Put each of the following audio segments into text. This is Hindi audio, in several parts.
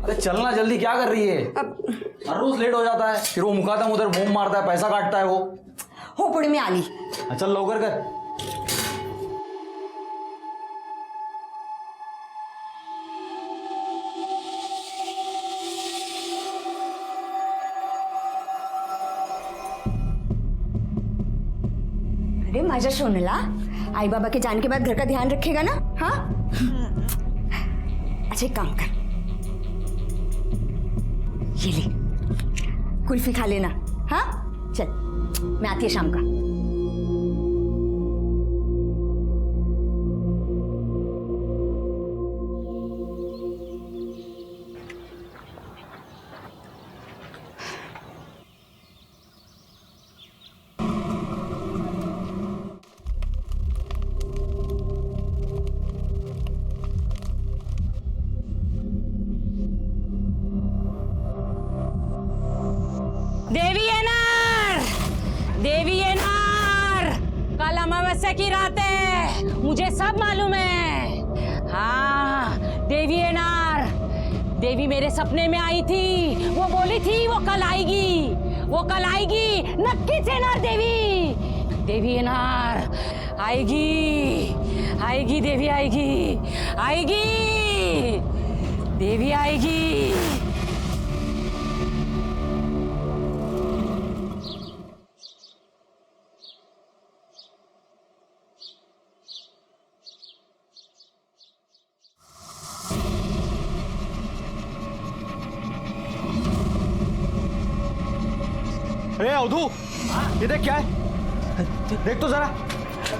अरे चलना जल्दी, क्या कर रही है? हर रोज लेट हो जाता है, फिर वो मुकादम उधर बूम मारता है, पैसा काटता है वो। हो पुढे मी आली। चल लवकर कर। अरे माझ्या सोनला, आई बाबा के जाने के बाद घर का ध्यान रखेगा ना? हाँ। अच्छा एक काम कर, ये ले कुल्फी खा लेना। हाँ चल, मैं आती है शाम का। देवी येणार, देवी येणार। कल अमावस्या की रात है, मुझे सब मालूम है। हाँ देवी येणार। देवी मेरे सपने में आई थी, वो बोली थी वो कल आएगी, वो कल आएगी, नक्कीच येणार देवी। देवी येणार, आएगी, आएगी देवी आएगी, आएगी देवी आएगी। अवधू, ये देख क्या है, देख तो जरा।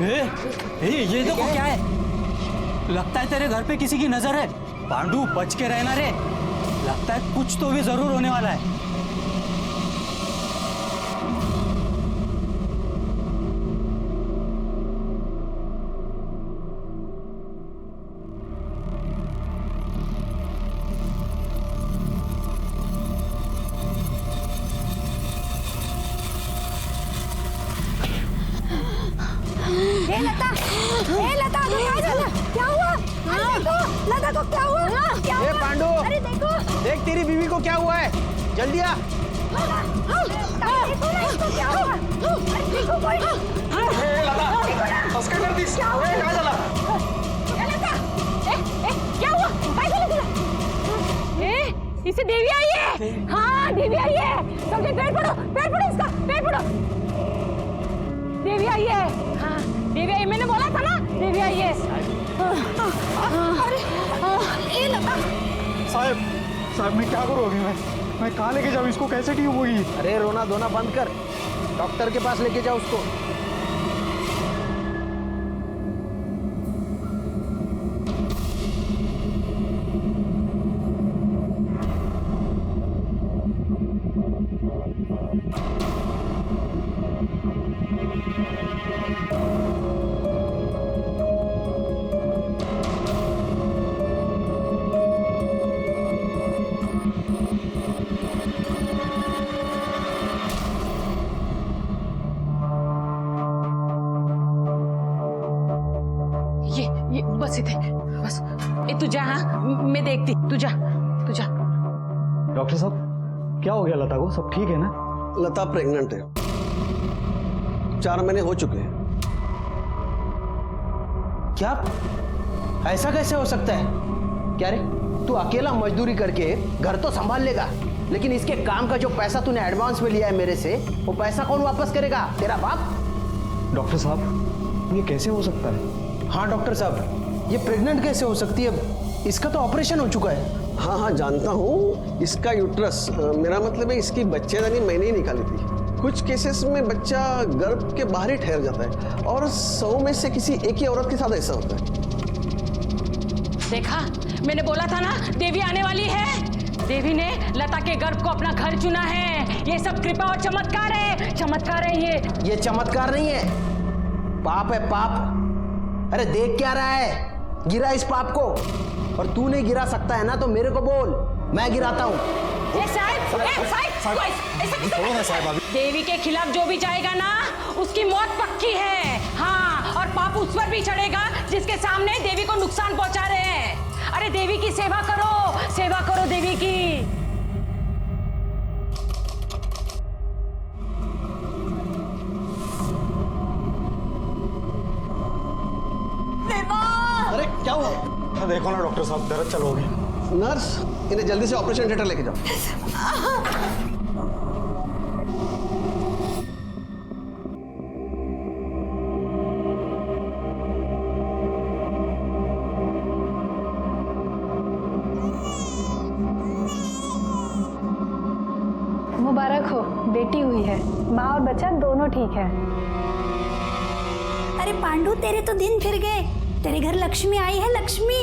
ये देखो क्या है, लगता है तेरे घर पे किसी की नजर है। पांडू बच के रहना रे, लगता है कुछ तो भी जरूर होने वाला है। लता, क्या झालं? क्या हुआ? अरे देखो, लता को क्या हुआ? क्या हुआ? पांडू, अरे देखो, देख तेरी बीवी को क्या हुआ है, जल्दी आ। देखो ना इसको क्या हुआ? अरे देखो कोई। क्या हुआ? क्या हुआ? काय झालं तुला? इसे देवी आई है। हाँ देवी आई है, सबके पैर पड़ो इसका, पैर पड़ो। देवी आई है। हाँ देवी आई, मैंने बोला था ना देवी आई है। अरे लता, साहब मैं क्या करूँ अभी? मैं कहाँ लेके जाऊँ इसको? कैसे ठीक होगी? अरे रोना धोना बंद कर, डॉक्टर के पास लेके जाओ उसको। ये बस इथे, बस तू जा। हाँ मैं देखती, तू जा। डॉक्टर साहब क्या हो गया लता को? सब ठीक है ना? लता प्रेग्नेंट है, 4 महीने हो चुके हैं। क्या? ऐसा कैसे हो सकता है? क्या रे, तू अकेला मजदूरी करके घर तो संभाल लेगा, लेकिन इसके काम का जो पैसा तूने एडवांस में लिया है मेरे से, वो पैसा कौन वापस करेगा? तेरा बाप? डॉक्टर साहब ये कैसे हो सकता है? हाँ डॉक्टर साहब, ये प्रेग्नेंट कैसे हो सकती है? इसका तो ऑपरेशन हो चुका है। हाँ जानता हूँ, इसका यूट्रस, मेरा मतलब है इसकी बच्चेदानी मैंने ही निकाली थी। कुछ केसेस में बच्चा गर्भ के बाहर ही ठहर जाता है, और 100 में से किसी एक ही औरत के साथ ऐसा होता है। देखा, मैंने बोला था ना देवी आने वाली है। देवी ने लता के गर्भ को अपना घर चुना है। ये सब कृपा और चमत्कार है, चमत्कार है ये चमत्कार नहीं है, पाप है पाप। अरे देख क्या रहा है, गिरा इस पाप को। और तू नहीं गिरा सकता है ना तो मेरे को बोल, मैं गिराता हूँ। देवी के खिलाफ जो भी जाएगा ना उसकी मौत पक्की है। हाँ, और पाप उस पर भी चढ़ेगा जिसके सामने देवी को नुकसान पहुंचा रहे हैं। अरे देवी की सेवा करो देवी की। अरे क्या हुआ? देखो ना डॉक्टर साहब, दर्द चलो गई। नर्स, इन्हें जल्दी से ऑपरेशन थिएटर लेके जाओ। मुबारक हो, बेटी हुई है। माँ और बच्चा दोनों ठीक है। अरे पांडु, तेरे तो दिन फिर गए। तेरे घर लक्ष्मी आई है, लक्ष्मी।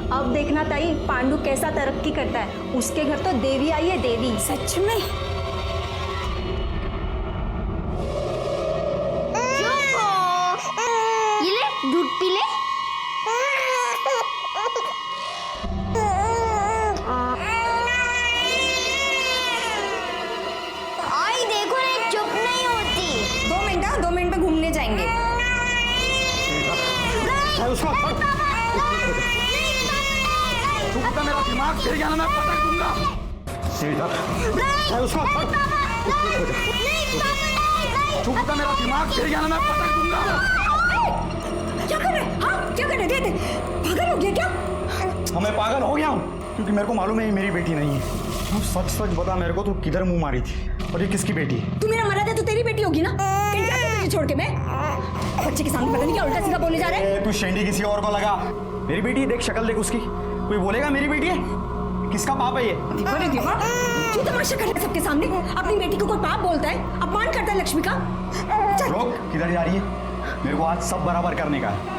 अब देखना ताई, पांडु कैसा तरक्की करता है। उसके घर तो देवी आई है, देवी। सच में? ये ले, दूध पी ले। आई देखो ना, चुप नहीं होती। 2 मिनट में घूमने जाएंगे। उसको चुपता मेरा दिमाग फिर गया ना, मैं पटक दूंगा। चुपता मेरा दिमाग फिर गया ना, मैं पटक दूंगा। क्या कर रहे? हाँ, क्या कर रहे? दे पागल हो गया क्या? हाँ, मैं पागल हो गया हूँ क्योंकि मेरे को मालूम है ये मेरी बेटी नहीं है। तू सच सच बता मेरे को, तू किधर मुंह मारी थी और ये किसकी बेटी है? तू मेरा मरा था तो तेरी बेटी होगी ना। कहीं जाती तुझे छोड़ के मैं? बच्चे के सामने पता नहीं क्या उल्टा सीधा बोले जा रहे हैं। तू शेंडी किसी और को लगा। मेरी बेटी है, देख शक्ल देख उसकी। कोई बोलेगा मेरी बेटी है? किसका पाप है ये? क्यों तमाशा कर रहे हैं सबके सामने? अपनी बेटी को कोई पाप बोलता है, अपमान करता है लक्ष्मी का। रोक, किधर जा रही है? मेरे को आज सब बराबर करने का है।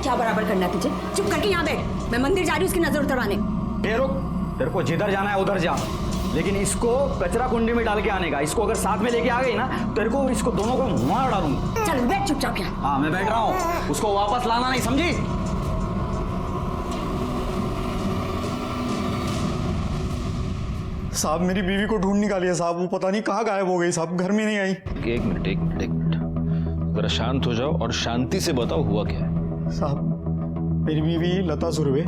क्या बराबर करना है तुझे? चुप करके यहाँ बैठ। मैं मंदिर जा रही हूँ उसकी नजर उतरवाने। रुक, तेरे को जिधर जाना है उधर जा, लेकिन इसको कचरा कुंडी में डाल के आने का। इसको अगर साथ में लेके आ गई ना तेरे को इसको दोनों को मार डालूंगा। चल बैठ चुपचाप यहाँ। हाँ, मैं बैठ रहा हूँ। उसको वापस लाना नहीं, समझी? साहब, मेरी बीवी को ढूंढ निकालिए साहब। वो पता नहीं कहाँ गायब हो गई साहब, घर में नहीं आई। एक मिनट जरा शांत हो जाओ और शांति से बताओ हुआ क्या है। साहब, मेरी बीवी लता सुरवे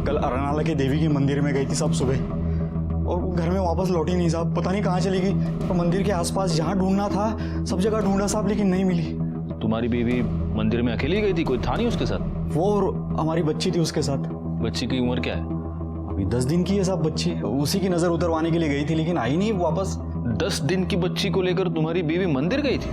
कल अरनाला के देवी के मंदिर में गई थी साहब सुबह, और घर में वापस लौटी नहीं साहब। पता नहीं कहाँ चली गई। तो मंदिर के आसपास जहाँ ढूंढना था सब जगह ढूंढा साहब, लेकिन नहीं मिली। तुम्हारी बीवी मंदिर में अकेली गई थी? कोई था नहीं उसके साथ? वो और हमारी बच्ची थी उसके साथ। बच्ची की उम्र क्या है? अभी 10 दिन की है साहब बच्ची। उसी की नजर उतरवाने के लिए गई थी, लेकिन आई नहीं वापस। 10 दिन की बच्ची को लेकर तुम्हारी बीवी मंदिर गई थी?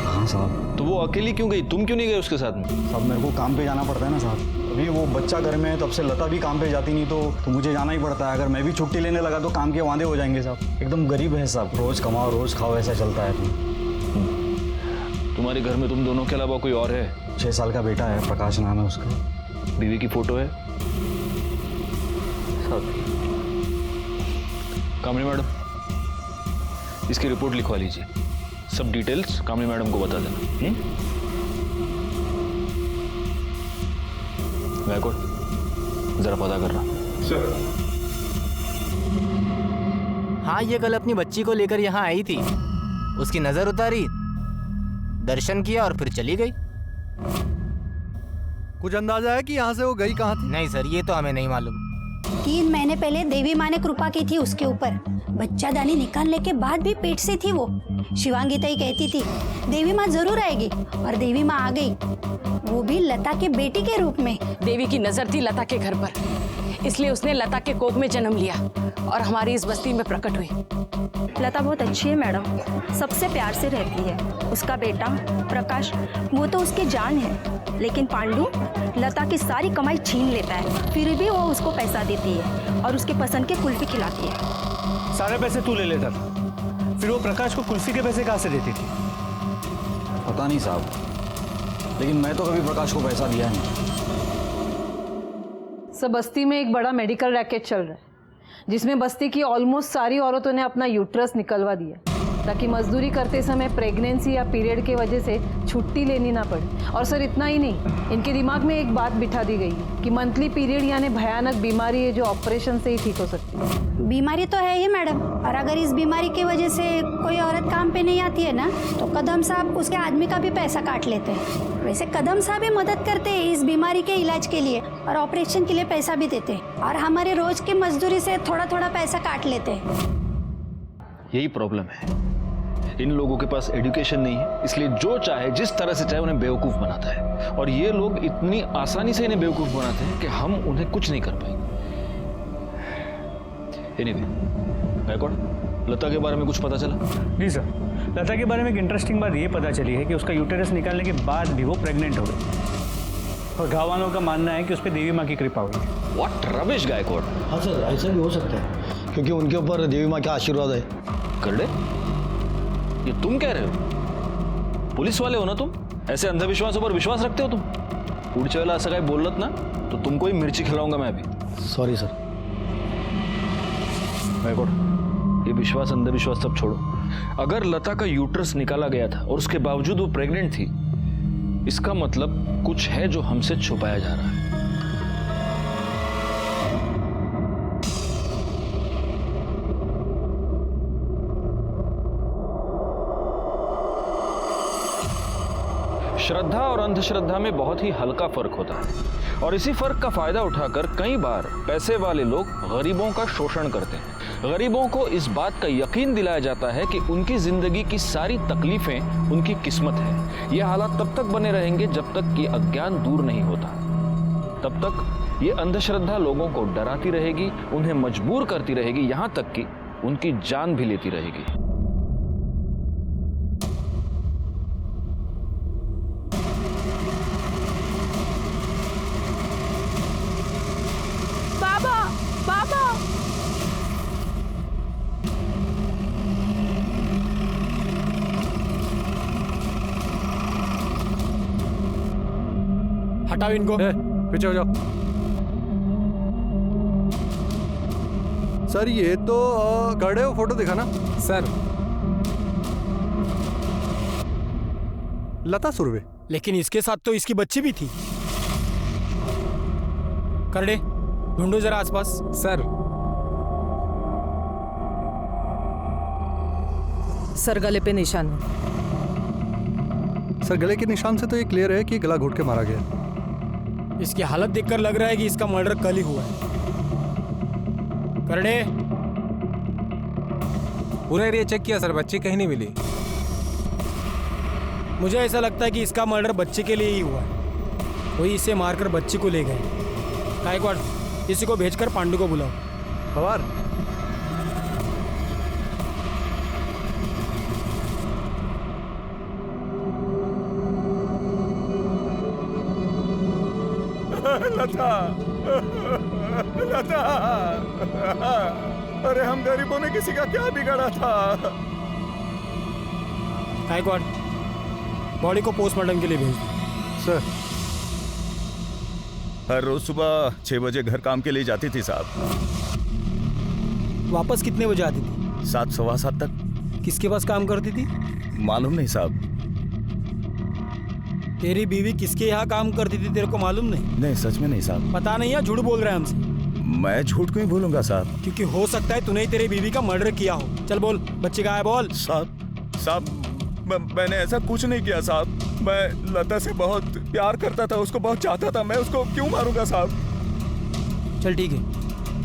हाँ साहब। तो वो अकेली क्यों गई? तुम क्यों नहीं गए उसके साथ में? साहब, मेरे को काम पे जाना पड़ता है ना साहब। अभी वो बच्चा घर में है, तब से लता भी काम पे जाती नहीं, तो मुझे जाना ही पड़ता है। अगर मैं भी छुट्टी लेने लगा तो काम के वादे हो जाएंगे साहब। एकदम गरीब है साहब, रोज कमाओ रोज खाओ, ऐसा चलता है। तुम्हारे घर में तुम दोनों के अलावा कोई और है? 6 साल का बेटा है, प्रकाश नाम है उसका। बीवी की फोटो है? कामनी मैडम, इसकी रिपोर्ट लिखवा लीजिए। सब डिटेल्स कामनी मैडम को बता देना। गायकवाड़, जरा पता कर रहा। सर। हाँ, ये कल अपनी बच्ची को लेकर यहाँ आई थी। उसकी नजर उतारी, दर्शन किया और फिर चली गई। कुछ अंदाजा है कि यहाँ से वो गई कहाँ थी? नहीं सर, ये तो हमें नहीं मालूम। 3 महीने पहले देवी माँ ने कृपा की थी उसके ऊपर। बच्चा दानी निकालने के बाद भी पेट से थी वो। शिवांगी ताई कहती थी देवी माँ जरूर आएगी, और देवी माँ आ गई, वो भी लता के बेटी के रूप में। देवी की नजर थी लता के घर पर, इसलिए उसने लता के कोख में जन्म लिया और हमारी इस बस्ती में प्रकट हुई। लता बहुत अच्छी है मैडम, सबसे प्यार से रहती है। उसका बेटा प्रकाश, वो तो उसकी जान है, लेकिन पांडु लता की सारी कमाई छीन लेता है, फिर भी वो उसको पैसा देती है और उसके पसंद के कुल्फी खिलाती है। सारे पैसे तू ले लेता था, फिर वो प्रकाश को कुल्फी के पैसे कहाँ से देती थी? पता नहीं साहब, लेकिन मैं तो कभी प्रकाश को पैसा दिया नहीं। सब बस्ती में एक बड़ा मेडिकल रैकेट चल रहा है, जिसमें बस्ती की ऑलमोस्ट सारी औरतों ने अपना यूट्रस निकलवा दिया। ताकि मजदूरी करते समय प्रेगनेंसी या पीरियड के वजह से छुट्टी लेनी ना पड़े। और सर इतना ही नहीं, इनके दिमाग में एक बात बिठा दी गई है कि मंथली पीरियड यानी भयानक बीमारी है जो ऑपरेशन से ही ठीक हो सकती है। बीमारी तो है ही मैडम, और अगर इस बीमारी की वजह से कोई औरत काम पे नहीं आती है ना, तो कदम साहब उसके आदमी का भी पैसा काट लेते हैं। वैसे कदम साहब भी मदद करते हैं इस बीमारी के इलाज के लिए, और ऑपरेशन के लिए पैसा भी देते हैं, और हमारे रोज की मजदूरी से थोड़ा थोड़ा पैसा काट लेते हैं। यही प्रॉब्लम है, इन लोगों के पास एजुकेशन नहीं है, इसलिए जो चाहे जिस तरह से चाहे उन्हें बेवकूफ बनाता है, और ये लोग इतनी आसानी से इन्हें बेवकूफ बनाते हैं कि हम उन्हें कुछ नहीं कर पाएंगे। एनीवे, गायकवाड़, लता के बारे में कुछ पता चला? जी सर, लता के बारे में एक इंटरेस्टिंग बात ये पता चली है कि उसका यूटेरस निकालने के बाद भी वो प्रेग्नेंट हो गई, और गाँव वालों का मानना है कि उस पर देवी माँ की कृपा हुई। What rubbish Gaikwad. हाँ सर, ऐसा भी हो सकता है क्योंकि उनके ऊपर देवी माँ का आशीर्वाद है। करड़े, ये तुम कह रहे हो? पुलिस वाले हो ना तुम? ऐसे अंधविश्वासों पर विश्वास रखते हो तुम? पुढच्या वेळेला असं काही बोललत ना तो तुमको ही मिर्ची खिलाऊंगा मैं अभी। Sorry sir. गायकवाड़, ये विश्वास अंधविश्वास सब छोड़ो। अगर लता का यूट्रस निकाला गया था और उसके बावजूद वो प्रेग्नेंट थी, इसका मतलब कुछ है जो हमसे छुपाया जा रहा है। श्रद्धा और अंधश्रद्धा में बहुत ही हल्का फर्क होता है, और इसी फर्क का फायदा उठाकर कई बार पैसे वाले लोग गरीबों का शोषण करते हैं। गरीबों को इस बात का यकीन दिलाया जाता है कि उनकी जिंदगी की सारी तकलीफें उनकी किस्मत है। ये हालात तब तक बने रहेंगे जब तक कि अज्ञान दूर नहीं होता। तब तक ये अंधश्रद्धा लोगों को डराती रहेगी, उन्हें मजबूर करती रहेगी, यहां तक कि उनकी जान भी लेती रहेगी। हटाओ इनको। पीछे हो जाओ। सर ये तो गड़े हो, फोटो दिखाना। सर, लता सुरवे। लेकिन इसके साथ तो इसकी बच्ची भी थी। करड़े, ढूंढो जरा आसपास। सर, सर गले पे निशान है। सर गले के निशान से तो ये क्लियर है कि गला घोट के मारा गया। इसकी हालत देखकर लग रहा है कि इसका मर्डर कल ही हुआ है। करड़े, पूरा एरिया चेक किया सर, बच्ची कहीं नहीं मिली। मुझे ऐसा लगता है कि इसका मर्डर बच्चे के लिए ही हुआ है। वही इसे मारकर बच्ची को ले गए। गायकवाड़, किसी को भेजकर पांडु को बुलाओ। पवार, लता, लता, अरे हम गरीबों ने किसी का क्या बिगाड़ा था? गायकवाड़, बॉडी को पोस्टमार्टम के लिए भेज दो। सर, हर रोज सुबह 6 बजे घर काम के लिए जाती थी साहब। वापस कितने बजे आती थी? 7, सवा 7 तक। किसके पास काम करती थी? मालूम नहीं साहब। तेरी बीवी किसके यहाँ काम करती थी तेरे को मालूम नहीं? नहीं, सच में नहीं साहब। पता नहीं है, झूठ बोल रहा है हमसे। मैं झूठ क्यों बोलूंगा साहब? क्योंकि हो सकता है तूने ही तेरी बीवी का मर्डर किया हो। चल बोल, बच्ची कहाँ है बोल। साहब, मैंने ऐसा कुछ नहीं किया साहब। मैं लता से बहुत प्यार करता था, उसको बहुत चाहता था। मैं उसको क्यों मारूंगा साहब? चल ठीक है,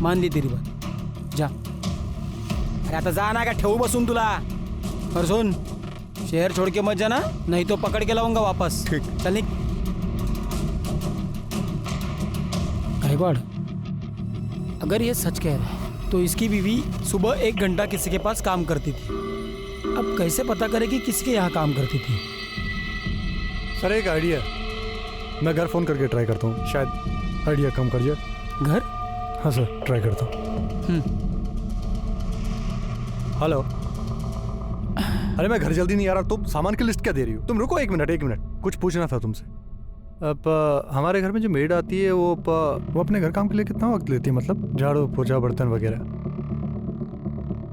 मान ली तेरी बात, जा। अरे आता जा ना, का ठेवू बसून तुला। पर सुन, शहर छोड़ के मत जाना, नहीं तो पकड़ के लाऊंगा वापस। ठीक। चल निक। गायकवाड़, अगर ये सच कह रहा है तो इसकी बीवी सुबह 1 घंटा किसी के पास काम करती थी। अब कैसे पता करेगी किसके यहाँ काम करती थी? सर एक आइडिया, मैं घर फोन करके ट्राई करता हूँ, शायद आइडिया कम कर जाए। घर? हाँ सर, ट्राई करता हूँ। हेलो। अरे मैं घर जल्दी नहीं आ रहा, तुम सामान की लिस्ट क्या दे रही हो? तुम रुको 1 मिनट, कुछ पूछना था तुमसे। अब हमारे घर में जो मेड आती है वो अपने घर काम के लिए कितना वक्त लेती है? मतलब झाड़ू पोछा बर्तन वगैरह।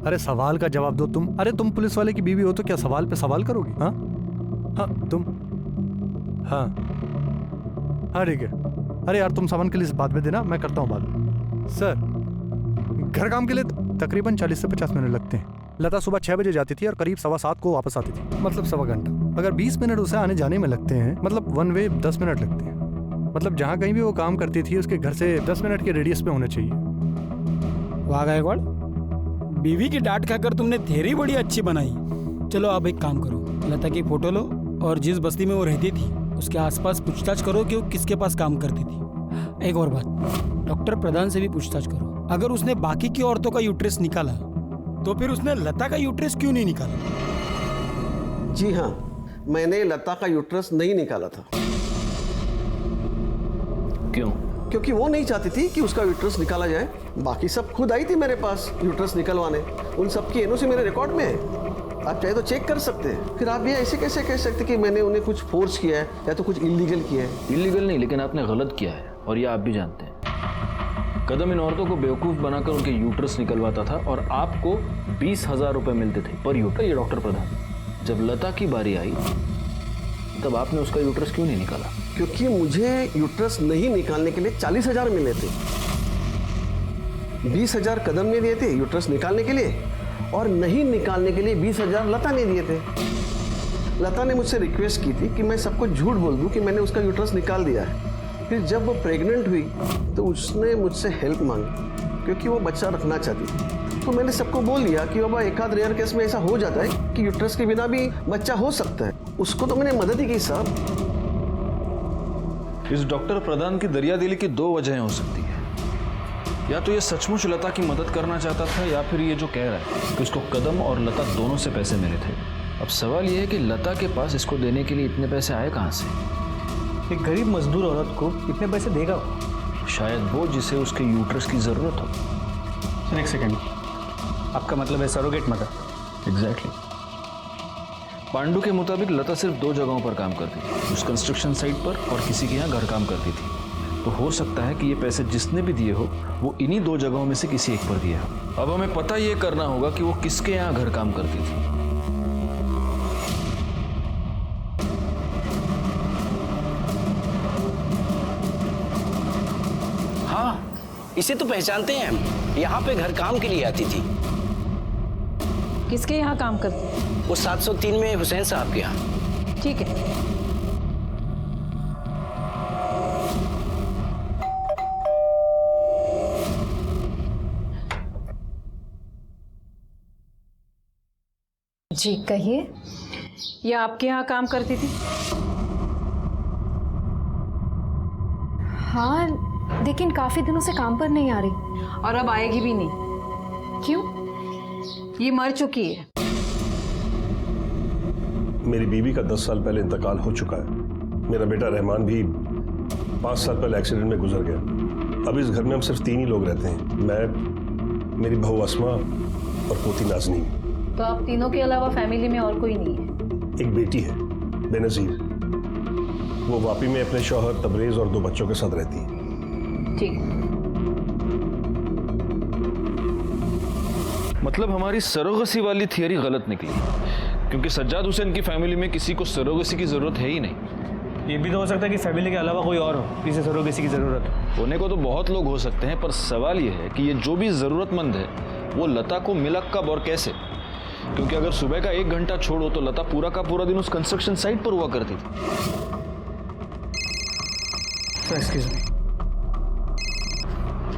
अरे सवाल का जवाब दो तुम। अरे तुम पुलिस वाले की बीवी हो तो क्या सवाल पे सवाल करोगी? हाँ हाँ तुम, हाँ हाँ ठीक है। अरे यार तुम सामान की लिस्ट बाद में देना, मैं करता हूँ बाद में। सर, घर काम के लिए तकरीबन 40 से 50 मिनट लगते हैं। लता सुबह 6 बजे जाती थी और करीब 7:15 को वापस आती थी, मतलब सवा घंटा। अगर 20 मिनट उसे आने जाने में लगते हैं, मतलब वन वे 10 मिनट लगते हैं। मतलब जहाँ कहीं भी वो काम करती थी उसके घर से 10 मिनट के रेडियस में होने चाहिए। वाह गायकवाड़, बीवी की डांट खाकर तुमने थ्योरी बड़ी अच्छी बनाई। चलो आप एक काम करो, लता की फोटो लो और जिस बस्ती में वो रहती थी उसके आसपास पूछताछ करो कि वो किसके पास काम करती थी। एक और बात, डॉक्टर प्रधान से भी पूछताछ करो। अगर उसने बाकी की औरतों का यूट्रस निकाला तो फिर उसने लता का यूट्रस क्यों नहीं निकाला? जी हाँ, मैंने लता का यूट्रस नहीं निकाला था। क्यों? क्योंकि वो नहीं चाहती थी कि उसका यूट्रस निकाला जाए। बाकी सब खुद आई थी मेरे पास यूट्रस निकलवाने। उन सब की एनओसी मेरे रिकॉर्ड में है, आप चाहे तो चेक कर सकते हैं। फिर आप ये ऐसे कैसे कह सकते कि मैंने उन्हें कुछ फोर्स किया है या तो कुछ इलीगल किया है? इलीगल नहीं, लेकिन आपने गलत किया है और ये आप भी जानते हैं। कदम इन औरतों को बेवकूफ़ बनाकर उनके यूट्रस निकलवाता था और आपको 20,000 रुपये मिलते थे पर यूट्रस। ये डॉक्टर प्रधान, जब लता की बारी आई तब आपने उसका यूट्रस क्यों नहीं निकाला? क्योंकि मुझे यूट्रस नहीं निकालने के लिए 40,000 मिले थे। 20,000 कदम ने दिए थे यूट्रस निकालने के लिए और नहीं निकालने के लिए 20,000 लता ने दिए थे। लता ने मुझसे रिक्वेस्ट की थी कि मैं सबको झूठ बोल दूं कि मैंने उसका यूट्रस निकाल दिया है। फिर जब वो प्रेग्नेंट हुई तो उसने मुझसे हेल्प मांगी क्योंकि वो बच्चा रखना चाहती थी। तो मैंने सबको बोल दिया कि बाबा एक आध रेयर केस में ऐसा हो जाता है कि यूट्रस के बिना भी बच्चा हो सकता है। उसको तो मैंने मदद ही की साहब। इस डॉक्टर प्रधान की दरियादिली की दो वजहें हो सकती है। या तो ये सचमुच लता की मदद करना चाहता था या फिर ये जो कह रहा है कि उसको कदम और लता दोनों से पैसे मिले थे। अब सवाल ये है कि लता के पास इसको देने के लिए इतने पैसे आए कहाँ से? एक गरीब मजदूर औरत को इतने पैसे देगा वो? शायद वो जिसे उसके यूट्रस की ज़रूरत हो। एक सेकेंड, आपका मतलब है सरोगेट मदर? एग्जैक्टली। पांडु के मुताबिक लता सिर्फ 2 जगहों पर काम करती थी, उस कंस्ट्रक्शन साइट पर और किसी के यहाँ घर काम करती थी। तो हो सकता है कि ये पैसे जिसने भी दिए हो वो इन्हीं 2 जगहों में से किसी एक पर दिए हो। अब हमें पता ये करना होगा कि वो किसके यहाँ घर काम करती थी। हाँ, इसे तो पहचानते हैं हम। यहाँ पे घर काम के लिए आती थी। किसके यहाँ काम करती? वो 703 में हुसैन साहब के यहाँ। ठीक है। जी कहिए। ये आपके यहाँ काम करती थी? हाँ, लेकिन काफ़ी दिनों से काम पर नहीं आ रही। और अब आएगी भी नहीं। क्यों? ये मर चुकी है। मेरी बीवी का 10 साल पहले इंतकाल हो चुका है। मेरा बेटा रहमान भी 5 साल पहले एक्सीडेंट में गुजर गया। अब इस घर में हम सिर्फ 3 ही लोग रहते हैं, मैं, मेरी बहू अस्मा और पोती नाज़नीन। तो आप तीनों के अलावा फैमिली में और कोई नहीं है? एक बेटी है बेनज़ीर, वो वापी में अपने शौहर तबरेज़ और 2 बच्चों के साथ रहती है। ठीक। मतलब हमारी सरोगसी वाली थियरी गलत निकली, क्योंकि सज्जाद हुसैन की फैमिली में किसी को सरोगसी की जरूरत है ही नहीं। ये भी तो हो सकता है कि फैमिली के अलावा कोई और हो जिसे सरोगसी की जरूरत हो। होने को तो बहुत लोग हो सकते हैं, पर सवाल ये है कि ये जो भी जरूरतमंद है वो लता को मिला कब और कैसे? क्योंकि अगर सुबह का 1 घंटा छोड़ो तो लता पूरा का पूरा दिन उस कंस्ट्रक्शन साइट पर हुआ करती थी। Excuse me.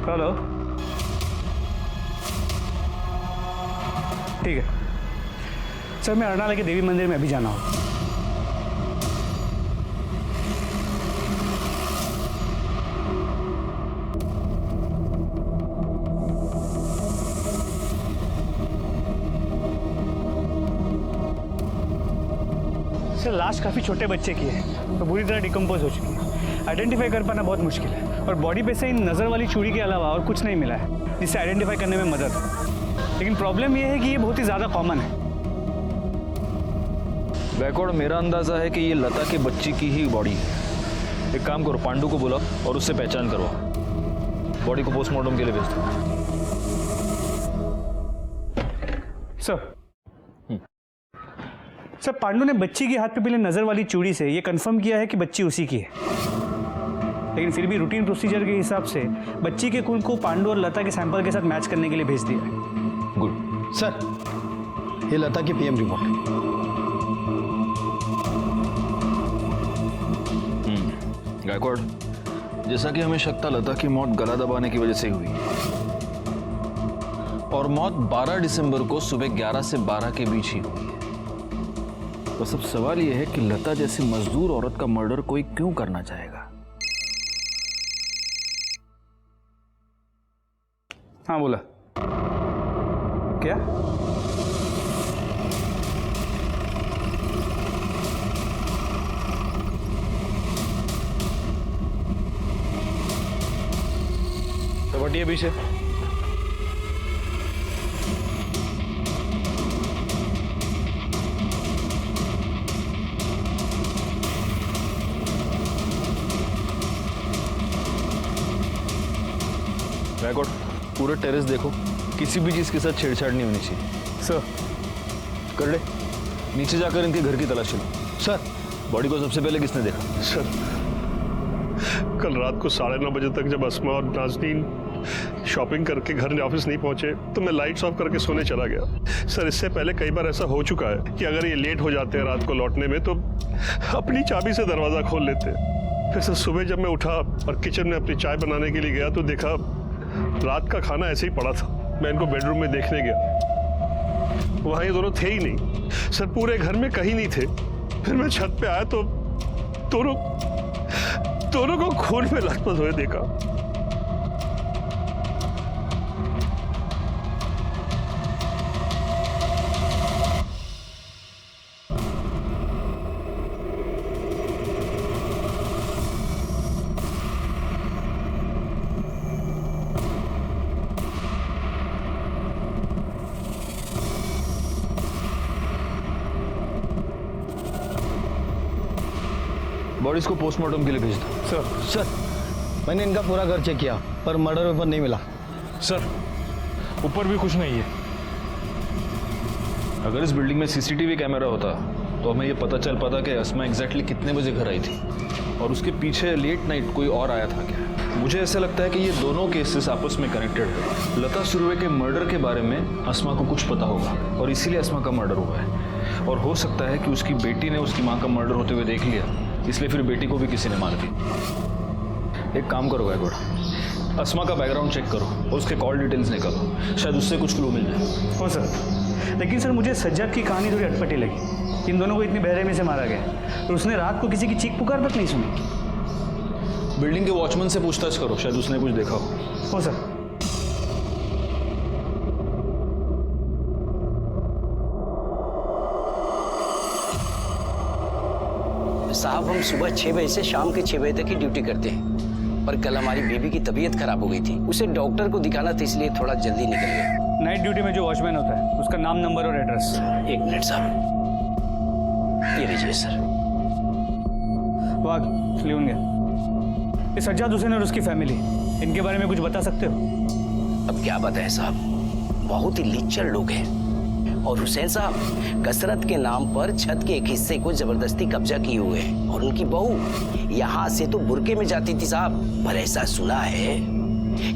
हेलो, ठीक है सर, मैं अरनाला के देवी मंदिर में अभी जाना हूँ। सर लाश काफ़ी छोटे बच्चे की है तो बुरी तरह डिकम्पोज हो चुकी है। आइडेंटिफाई कर पाना बहुत मुश्किल है और बॉडी पे से इन नज़र वाली चूड़ी के अलावा और कुछ नहीं मिला है जिससे आइडेंटिफाई करने में मदद हो। लेकिन प्रॉब्लम यह है कि ये बहुत ही ज़्यादा कॉमन है। बैकवर्ड मेरा अंदाजा है कि ये लता के बच्ची की ही बॉडी है। एक काम करो, पांडु को बुलाओ और उससे पहचान करवाओ। बॉडी को पोस्टमार्टम के लिए भेज दो। सर सर, पांडु ने बच्ची के हाथ पे पहले नजर वाली चूड़ी से ये कंफर्म किया है कि बच्ची उसी की है, लेकिन फिर भी रूटीन प्रोसीजर के हिसाब से बच्ची के खून को पांडु और लता के सैंपल के साथ मैच करने के लिए भेज दिया है। गुड सर, ये लता की पीएम रिपोर्ट। गायकवाड़, जैसा कि हमें शक था लता की मौत गला दबाने की वजह से हुई और मौत 12 दिसंबर को सुबह 11 से 12 के बीच ही हुई है। बस अब सवाल यह है कि लता जैसी मजदूर औरत का मर्डर कोई क्यों करना चाहेगा? हाँ बोला क्या? तो बटिए पीछे। गायकवाड़, पूरे टेरेस देखो, किसी भी चीज के साथ छेड़छाड़ नहीं होनी चाहिए। सर कर ले, नीचे जाकर इनके घर की तलाशी लो। सर, बॉडी को सबसे पहले किसने देखा? सर, कल रात को 9:30 बजे तक जब अस्मा और नाज़नीन शॉपिंग करके घर ऑफिस नहीं पहुंचे तो मैं लाइट्स ऑफ करके सोने चला गया। सर, इससे पहले कई बार ऐसा हो चुका है कि अगर ये लेट हो जाते हैं रात को लौटने में तो अपनी चाबी से दरवाजा खोल लेते। फिर सर सुबह जब मैं उठा और किचन में अपनी चाय बनाने के लिए गया तो देखा रात का खाना ऐसे ही पड़ा था। मैं इनको बेडरूम में देखने गया, वहां ये दोनों थे ही नहीं। सर, पूरे घर में कहीं नहीं थे। फिर मैं छत पे आया तो दोनों को खून में लथपथ हुए देखा। बॉडीज को पोस्टमार्टम के लिए भेज दो। सर, मैंने इनका पूरा घर चेक किया पर मर्डर पेपर नहीं मिला। सर, ऊपर भी कुछ नहीं है। अगर इस बिल्डिंग में सीसीटीवी कैमरा होता तो हमें ये पता चल पाता कि अस्मा एग्जैक्टली कितने बजे घर आई थी और उसके पीछे लेट नाइट कोई और आया था क्या। मुझे ऐसा लगता है कि ये दोनों केसेस आपस में कनेक्टेड है। लता सुरवे के मर्डर के बारे में अस्मा को कुछ पता होगा और इसीलिए अस्मा का मर्डर हुआ है। और हो सकता है कि उसकी बेटी ने उसकी माँ का मर्डर होते हुए देख लिया, इसलिए फिर बेटी को भी किसी ने मार दी। एक काम करो गायकवाड़, अस्मा का बैकग्राउंड चेक करो और उसके कॉल डिटेल्स निकालो, शायद उससे कुछ क्लू मिल जाए। हो सर, लेकिन सर मुझे सज्जाद की कहानी थोड़ी अटपटी लगी। इन दोनों को इतनी बेरहमी से मारा गया और उसने रात को किसी की चीख पुकार तक नहीं सुनी। बिल्डिंग के वॉचमैन से पूछताछ करो, शायद उसने कुछ देखा हो सर। साहब, हम सुबह 6 बजे से शाम के 6 बजे तक की ड्यूटी करते हैं, पर कल हमारी बेबी की तबीयत खराब हो गई थी। उसे डॉक्टर को दिखाना था, इसलिए थोड़ा जल्दी निकल गया। नाइट ड्यूटी में जो वॉचमैन होता है उसका नाम, नंबर और एड्रेस। 1 मिनट साहब, ये लीजिए सर। वाह, लिखून गया। ये सज्जाद हुसैन और उसकी फैमिली, इनके बारे में कुछ बता सकते हो? अब क्या बताएं साहब, बहुत ही लिच्चर लोग हैं। और हुसैन साहब कसरत के नाम पर छत के एक हिस्से को जबरदस्ती कब्जा किए हुए हैं। और उनकी बहू यहाँ से तो बुर्के में जाती थी साहब, पर ऐसा सुना है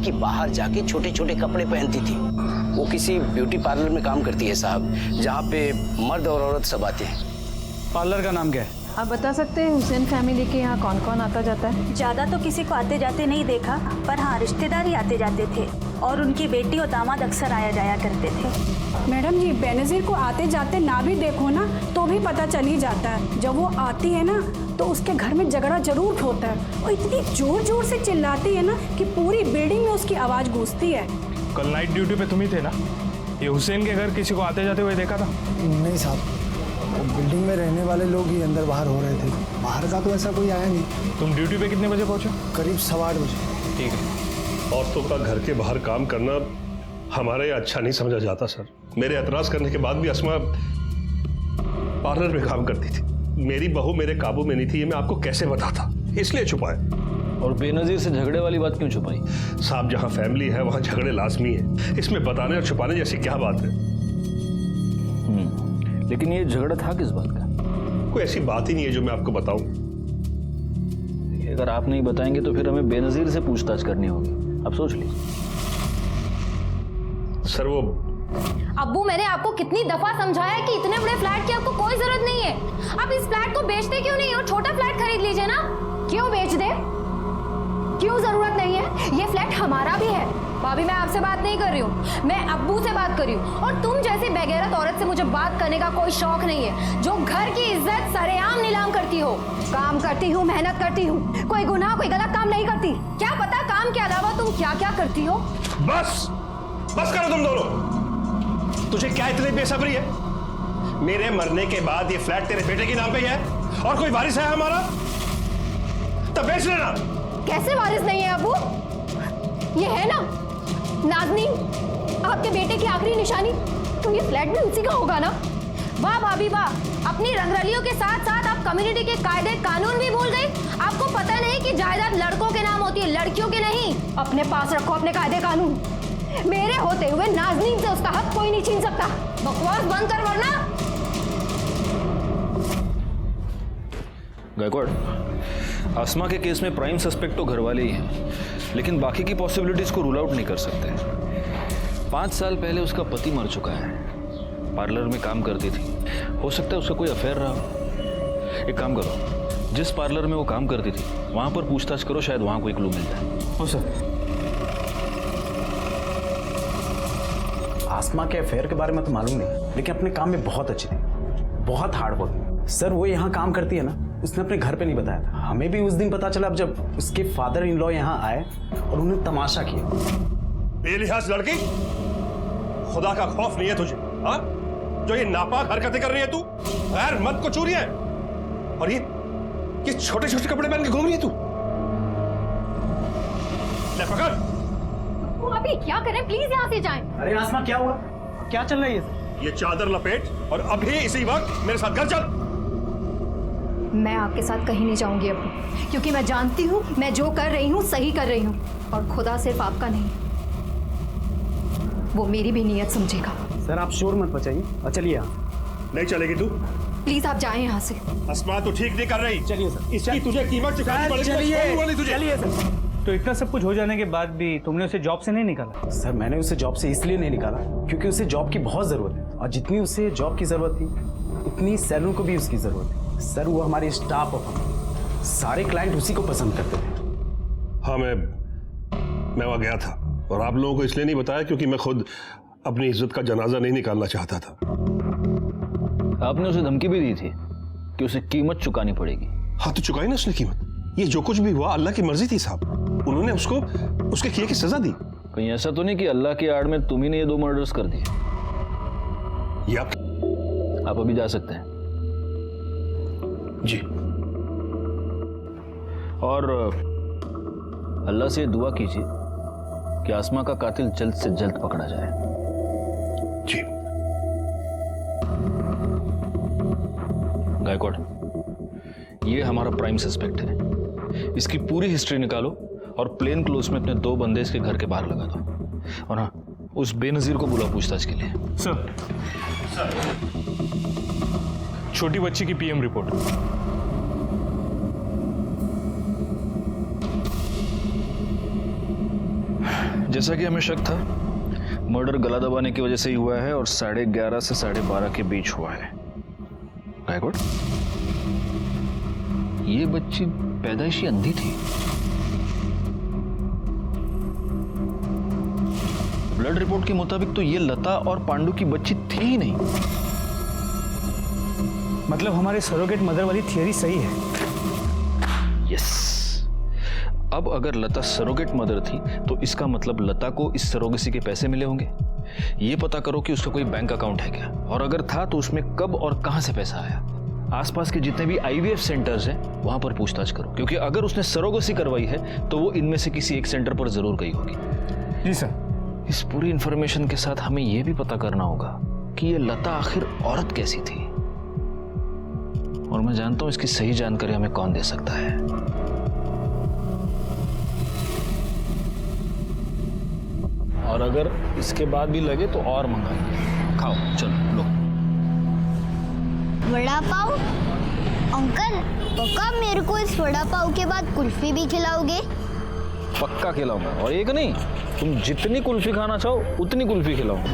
कि बाहर जाके छोटे छोटे कपड़े पहनती थी। वो किसी ब्यूटी पार्लर में काम करती है साहब, जहाँ पे मर्द और औरत सब आते हैं। पार्लर का नाम क्या है? आप बता सकते हैं हुसैन फैमिली के यहाँ कौन कौन आता जाता है? ज़्यादा तो किसी को आते जाते नहीं देखा, पर हाँ रिश्तेदार ही आते जाते थे और उनकी बेटी और दामाद अक्सर आया जाया करते थे। मैडम जी, बेनज़ीर को आते जाते ना भी देखो ना तो भी पता चल ही जाता है। जब वो आती है ना तो उसके घर में झगड़ा जरूर होता है और इतनी जोर जोर से चिल्लाती है ना कि पूरी बिल्डिंग में उसकी आवाज़ गूंजती है। कल नाइट ड्यूटी पे तुम ही थे ना? ये हुसैन के घर किसी को आते जाते हुए देखा था? नहीं साहब, बिल्डिंग में रहने वाले लोग ही अंदर बाहर हो रहे थे, बाहर का तो ऐसा कोई आया नहीं। तुम ड्यूटी पे कितने बजे पहुंचे? करीब 8:15 बजे। ठीक है। औरतों का घर के बाहर काम करना हमारे अच्छा नहीं समझा जाता सर। मेरे एतराज करने के बाद भी अस्मा पार्लर में काम करती थी। मेरी बहू मेरे काबू में नहीं थी, ये मैं आपको कैसे बताता, इसलिए छुपाए। और बेनजीर से झगड़े वाली बात क्यों छुपाई? साहब, जहां फैमिली है वहां झगड़े लाजमी है, इसमें बताने और छुपाने जैसी क्या बात है? लेकिन ये झगड़ा था किस बात का? कोई ऐसी बात ही नहीं है जो मैं आपको बताऊं। अगर आप नहीं बताएंगे तो फिर हमें बेनजीर से पूछताछ करनी होगी। अब सोच लीजिए। सर वो अब्बू, मैंने आपको कितनी दफा समझाया कि इतने बड़े फ्लैट की आपको कोई जरूरत नहीं है। आप इस फ्लैट को बेचते क्यों नहीं हो? छोटा फ्लैट खरीद लीजिए ना। क्यों बेच दे? क्यों जरूरत नहीं है? ये फ्लैट हमारा भी है। भाभी, मैं आपसे बात नहीं कर रही हूँ, मैं अब्बू से बात कर रही हूँ। और तुम जैसी बेगैरत औरत से मुझे बात करने का कोई शौक नहीं है, जो घर की इज्जत सरेआम नीलाम करती हो। काम करती हूँ, मेहनत करती हूँ, कोई गुनाह कोई गलत काम नहीं करती। क्या पता काम के अलावा तुम क्या क्या करती हो। बस करो तुम दोनों। तुझे क्या इतनी बेसब्री है? मेरे मरने के बाद ये फ्लैट तेरे बेटे के नाम पे ही है और कोई वारिस है हमारा? तब बेच लेना। कैसे वारिस नहीं है अब्बू? ये है ना नाज़नीन, आपके बेटे की आखिरी निशानी, तो ये फ्लैट भी उसी का होगा ना। वाह भाभी वाह, अपनी रंगरलियों के साथ साथ आप कम्युनिटी के कायदे कानून भी भूल गई। आपको पता नहीं कि जायदाद लड़कों के नाम होती है, लड़कियों के नहीं। अपने पास रखो अपने कायदे कानून। मेरे होते हुए नाज़नीन से उसका हक कोई नहीं छीन सकता। बकवास बंद कर वरना। गायकवाड़, आसमा के केस में प्राइम सस्पेक्ट तो घर वाले ही हैं, लेकिन बाकी की पॉसिबिलिटीज को रूल आउट नहीं कर सकते। 5 साल पहले उसका पति मर चुका है, पार्लर में काम करती थी, हो सकता है उसका कोई अफेयर रहा। एक काम करो, जिस पार्लर में वो काम करती थी वहां पर पूछताछ करो, शायद वहां कोई क्लू मिल जाए। हो सर। आसमा के अफेयर के बारे में तो मालूम नहीं, लेकिन अपने काम में बहुत अच्छी थी, बहुत हार्ड वर्क। सर वो यहाँ काम करती है ना, उसने अपने घर पे नहीं बताया था, हमें भी उस दिन पता चला जब उसके फादर इन लॉ यहाँ आए और उन्हें तमाशा किया। बेलिहाज लड़की, खुदा का खौफ नहीं है तुझे? हाँ, जो ये नापाक हरकतें कर रही है तू, गैर मर्द को चूरी है, और ये छोटे छोटे कपड़े पहन के घूम रही है तू। ले पकड़। अभी क्या करें, प्लीज यहाँ से जाएं। अरे आसमा क्या हुआ, क्या चल रहा है ये चादर लपेट और अभी इसी वक्त मेरे साथ घर चल। मैं आपके साथ कहीं नहीं जाऊंगी अब्बू, क्योंकि मैं जानती हूँ मैं जो कर रही हूँ सही कर रही हूँ, और खुदा सिर्फ आपका नहीं, वो मेरी भी नीयत समझेगा। सर आप शोर मत बचाइए और चलिए यहाँ। नहीं चलेगी तू? प्लीज आप जाएं यहाँ से। आसमा तू ठीक नहीं कर रही। चलिए सर, इसकी तुझे कीमत चुकानी पड़ेगी। चलिए सर। तो इतना सब कुछ हो जाने के बाद भी तुमने उसे जॉब से नहीं निकाला? सर मैंने उसे जॉब से इसलिए नहीं निकाला क्योंकि उसे जॉब की बहुत जरूरत है, और जितनी उसे जॉब की जरूरत थी उतनी सैलून को भी उसकी जरूरत है। सर वो हमारे स्टाफ ऑफ, सारे क्लाइंट उसी को पसंद करते थे। हाँ मैं वहां गया था, और आप लोगों को इसलिए नहीं बताया क्योंकि मैं खुद अपनी इज्जत का जनाजा नहीं निकालना चाहता था। आपने उसे धमकी भी दी थी कि उसे कीमत चुकानी पड़ेगी। हाँ तो चुकाई ना उसने कीमत। ये जो कुछ भी हुआ अल्लाह की मर्जी थी साहब, उन्होंने उसको उसके किए की सजा दी। कहीं ऐसा तो नहीं कि अल्लाह की आड़ में तुम ही ने ये 2 मर्डर्स कर दिए? आप अभी जा सकते हैं जी। और अल्लाह से दुआ कीजिए कि आसमा का कातिल जल्द से जल्द पकड़ा जाए। जी। गायकवाड़, ये हमारा प्राइम सस्पेक्ट है, इसकी पूरी हिस्ट्री निकालो और प्लेन क्लोज में अपने 2 बंदे इसके घर के बाहर लगा दो, और हाँ उस बेनजीर को बुला पूछताछ के लिए। सर छोटी बच्ची की पीएम रिपोर्ट। जैसा कि हमें शक था, मर्डर गला दबाने की वजह से ही हुआ है और 11:30 से 12:30 के बीच हुआ है। गायकवाड़, ये बच्ची पैदाइशी अंधी थी। ब्लड रिपोर्ट के मुताबिक तो ये लता और पांडु की बच्ची थी ही नहीं। मतलब हमारे सरोगेट मदर वाली थियरी सही है? यस। अब अगर लता सरोगेट मदर थी तो इसका मतलब लता को इस सरोगेसी के पैसे मिले होंगे। ये पता करो कि उसका कोई बैंक अकाउंट है क्या, और अगर था तो उसमें कब और कहां से पैसा आया। आसपास के जितने भी IVF सेंटर्स हैं वहां पर पूछताछ करो, क्योंकि अगर उसने सरोगेसी करवाई है तो वो इनमें से किसी एक सेंटर पर जरूर गई होगी। जी सर। इस पूरी इंफॉर्मेशन के साथ हमें यह भी पता करना होगा कि ये लता आखिर औरत कैसी थी, और मैं जानता हूं इसकी सही जानकारी हमें कौन दे सकता है। और अगर इसके बाद भी लगे तो और मंगाएंगे। खाओ, चलो लो। वड़ा पाव? अंकल, पक्का मेरे को इस वड़ा पाव के बाद कुल्फी भी खिलाओगे? पक्का खिलाऊंगा, और एक नहीं, तुम जितनी कुल्फी खाना चाहो उतनी कुल्फी खिलाऊंगा।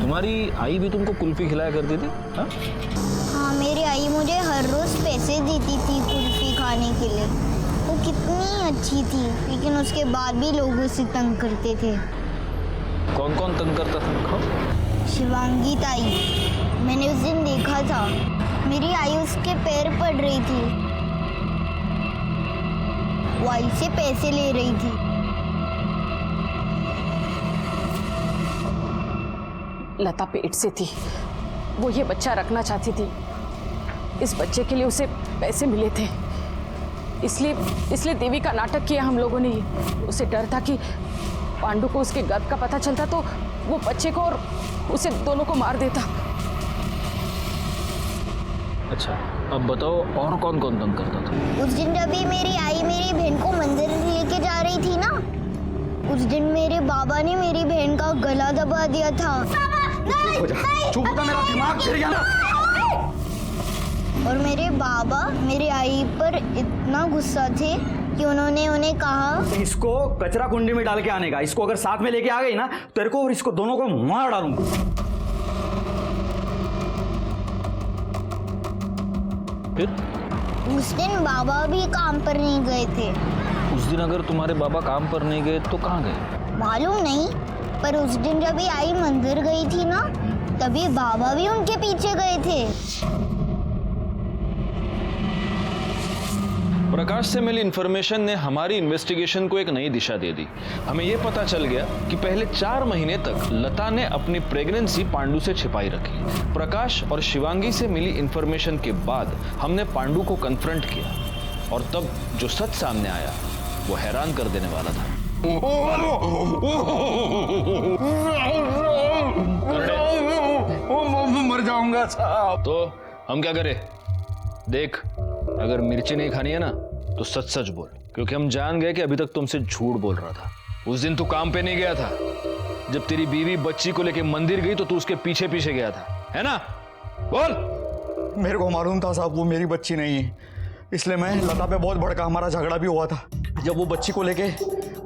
तुम्हारी आई भी तुमको कुल्फी खिलाया करती थी? हाँ? हाँ, मेरी आई मुझे हर रोज पैसे देती थी कुल्फी खाने के लिए। वो कितनी अच्छी थी, लेकिन उसके बाद भी लोग उसे तंग करते थे। कौन कौन तंग करता था? शिवांगी ताई, मैंने उस दिन देखा था, मेरी आई उसके पैर पड़ रही थी, वो आई से पैसे ले रही थी। लता पेट से थी, वो ये बच्चा रखना चाहती थी। इस बच्चे के लिए उसे पैसे मिले थे, इसलिए देवी का नाटक किया हम लोगों ने। उसे डर था कि पांडु को उसके गर्भ का पता चलता तो वो बच्चे को और उसे दोनों को मार देता। अच्छा, अब बताओ और कौन कौन तंग करता था? उस दिन जब भी मेरी आई मेरी बहन को मंदिर लेके जा रही थी ना, उस दिन मेरे बाबा ने मेरी बहन का गला दबा दिया था। चुप होता, मेरा दिमाग फिर गया ना। और मेरे बाबा मेरी आई पर इतना गुस्सा थे कि उन्होंने उन्हें कहा, इसको कचरा कुंडी में डाल के आने का। इसको अगर साथ में लेके आ गई ना, तेरे को और इसको दोनों को मार डालूंगा। फिर उस दिन बाबा भी काम पर नहीं गए थे। उस दिन अगर तुम्हारे बाबा काम पर नहीं गए तो कहाँ गए? मालूम नहीं, पर उस दिन जब भी आई मंदिर गई थी ना, तभी बाबा भी उनके पीछे गए थे। प्रकाश से मिली इन्फॉर्मेशन ने हमारी इन्वेस्टिगेशन को एक नई दिशा दे दी। हमें यह पता चल गया कि पहले 4 महीने तक लता ने अपनी प्रेगनेंसी पांडु से छिपाई रखी। प्रकाश और शिवांगी से मिली इन्फॉर्मेशन के बाद हमने पांडु को कन्फ्रंट किया, और तब जो सच सामने आया वो हैरान कर देने वाला था। मर जाऊंगा साहब। तो हम क्या करें? देख, अगर मिर्ची नहीं खानी है ना तो सच सच बोल, क्योंकि हम जान गए कि अभी तक तुमसे झूठ बोल रहा था। उस दिन तू काम पे नहीं गया था। जब तेरी बीवी बच्ची को लेके मंदिर गई तो तू उसके पीछे पीछे गया था, है ना? बोल। मेरे को मालूम था साहब वो मेरी बच्ची नहीं है, इसलिए मैं लता पे बहुत भड़का। हमारा झगड़ा भी हुआ था। जब वो बच्ची को लेके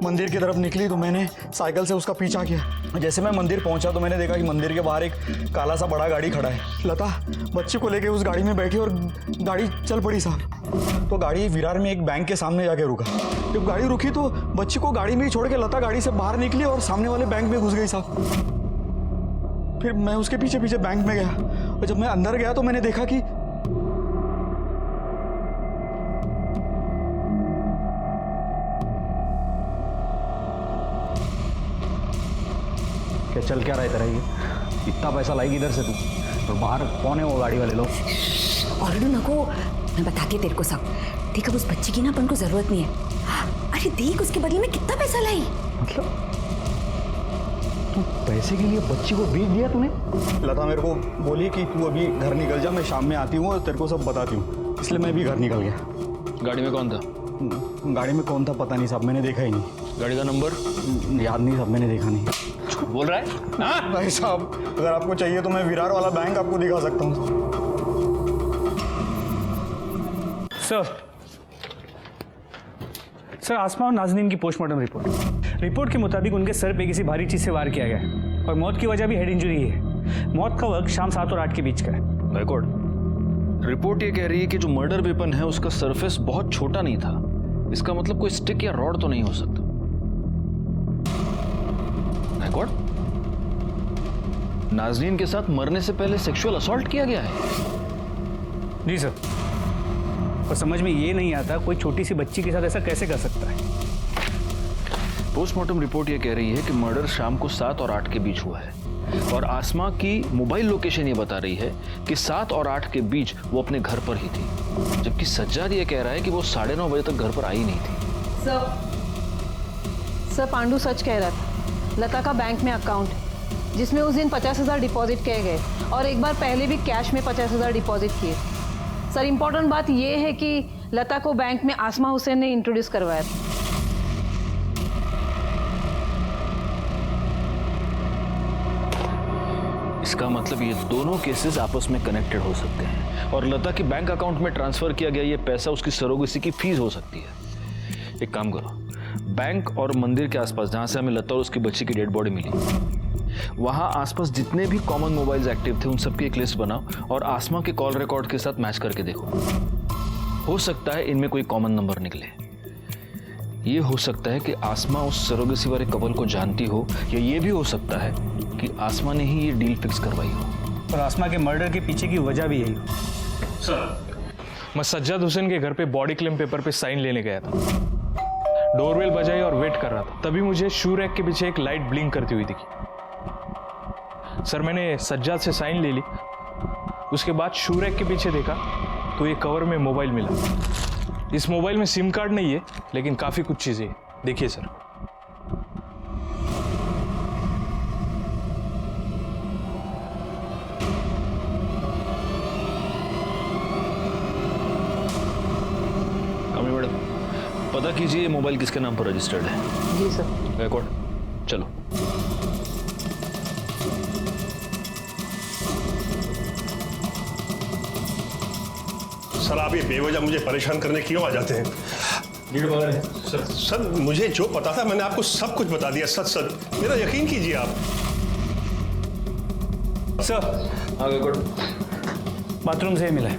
मंदिर की तरफ निकली तो मैंने साइकिल से उसका पीछा किया। जैसे मैं मंदिर पहुंचा तो मैंने देखा कि मंदिर के बाहर एक काला सा बड़ा गाड़ी खड़ा है। लता बच्ची को लेके उस गाड़ी में बैठी और गाड़ी चल पड़ी साहब। तो गाड़ी विरार में एक बैंक के सामने जाके रुका। जब गाड़ी रुकी तो बच्ची को गाड़ी में ही छोड़ के लता गाड़ी से बाहर निकली और सामने वाले बैंक में घुस गई साहब। फिर मैं उसके पीछे पीछे बैंक में गया, और जब मैं अंदर गया तो मैंने देखा कि चल क्या रहा है तेरा ये? इतना पैसा लाएगी इधर से तू, और बाहर कौन है वो गाड़ी वाले लोग? और नको, मैं बताती तेरे को सब। देख, अब उस बच्ची की ना अपन को जरूरत नहीं है। अरे देख, उसके बदले में कितना पैसा लाई। मतलब तू पैसे के लिए बच्ची को बेच दिया तूने? लता मेरे को बोली कि तू अभी घर निकल जा, मैं शाम में आती हूँ और तेरे को सब बताती हूँ, इसलिए मैं भी घर निकल गया। गाड़ी में कौन था? गाड़ी में कौन था पता नहीं साहब, मैंने देखा ही नहीं। गाड़ी का नंबर याद नहीं साहब, मैंने देखा नहीं। बोल रहा है? हाँ? नहीं साहब, अगर आपको चाहिए तो मैं विरार वाला बैंक आपको दिखा सकता हूँ। सर, आसमा और नाज़नीन की पोस्टमार्टम रिपोर्ट के मुताबिक उनके सर पे किसी भारी चीज से वार किया गया है, और मौत की वजह भी हेड इंजरी है। मौत का वक्त शाम 7 और 8 के बीच का है। रिपोर्ट ये कह रही है कि जो मर्डर वेपन है उसका सरफेस बहुत छोटा नहीं था। इसका मतलब कोई स्टिक या रॉड तो नहीं हो सकता। नाज़नीन के साथ मरने से पहले सेक्सुअल असॉल्ट किया गया है? जी सर, पर समझ में ये नहीं आता कोई छोटी सी बच्ची के साथ ऐसा कैसे कर सकता है। पोस्टमार्टम रिपोर्ट ये कह रही है कि मर्डर शाम को 7 और 8 के बीच हुआ है, और आसमा की मोबाइल लोकेशन ये बता रही है कि 7 और 8 के बीच वो अपने घर पर ही थी, जबकि सज्जाद ये कह रहा है कि वो 9:30 बजे तक घर पर आई नहीं थी। सर, पांडु सच कह रहा था। लता का बैंक में अकाउंट जिसमें उस दिन 50,000 डिपॉजिट किए गए, और एक बार पहले भी कैश में 50,000 डिपॉजिट किए। सर, इम्पोर्टेंट बात यह है कि लता को बैंक में आसमा हुसैन ने इंट्रोड्यूस करवाया था। इस इसका मतलब ये दोनों केसेस आपस में कनेक्टेड हो सकते हैं और लता की बैंक अकाउंट में ट्रांसफर किया गया ये पैसा उसकी सरोगेसी की फीस हो सकती है। एक काम करो, बैंक और मंदिर के आसपास जहां से हमें लता और उसकी बच्ची की डेड बॉडी मिली, वहां आसपास जितने भी कॉमन मोबाइल्स एक्टिव थे उन सबकी एक लिस्ट बनाओ और आसमा के कॉल रिकॉर्ड के साथ मैच करके देखो। हो सकता है इनमें कोई कॉमन नंबर निकले। ये हो सकता है कि आसमा उस सरोगेसी वाले कपल को जानती हो, या ये भी हो सकता है कि आसमा ने ही ये डील फिक्स करवाई हो। और आसमा के मर्डर के पीछे की वजह भी यही हो। सर, मैं सज्जाद हुसैन के घर पे बॉडी क्लेम पेपर पे साइन लेने गया था। डोरबेल बजाई और वेट कर रहा था, तभी मुझे शू रैक के पीछे एक लाइट ब्लिंक करती हुई दिखी। सर, मैंने सज्जाद से साइन ले ली। उसके बाद शू रैक के पीछे देखा तो ये कवर में मोबाइल मिला। इस मोबाइल में सिम कार्ड नहीं है, लेकिन काफी कुछ चीजें देखिए सर। कमी मैडम, पता कीजिए ये मोबाइल किसके नाम पर रजिस्टर्ड है। जी सर। रिकॉर्ड चलो। सर, आप ये बेवजह मुझे परेशान करने क्यों आ जाते हैं? सर, मुझे जो पता था मैंने आपको सब कुछ बता दिया। सच मेरा यकीन कीजिए आप। सर, आगे करो। बाथरूम से मिला है।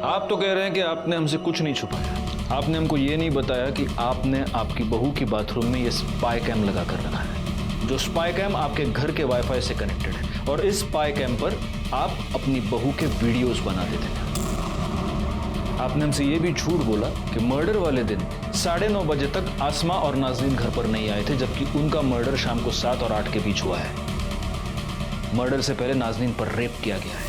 आप तो कह रहे हैं कि आपने हमसे कुछ नहीं छुपाया। आपने हमको ये नहीं बताया कि आपने आपकी बहू की बाथरूम में ये स्पाई कैम लगा कर रखा है, जो स्पाई कैम आपके घर के वाईफाई से कनेक्टेड है, और इस स्पाई कैम पर आप अपनी बहू के वीडियोस बनाते थे। आपने हमसे ये भी झूठ बोला कि मर्डर वाले दिन 9:30 बजे तक आसमा और नाज़रीन घर पर नहीं आए थे, जबकि उनका मर्डर शाम को 7 और 8 के बीच हुआ है। मर्डर से पहले नाज़रीन पर रेप किया गया है।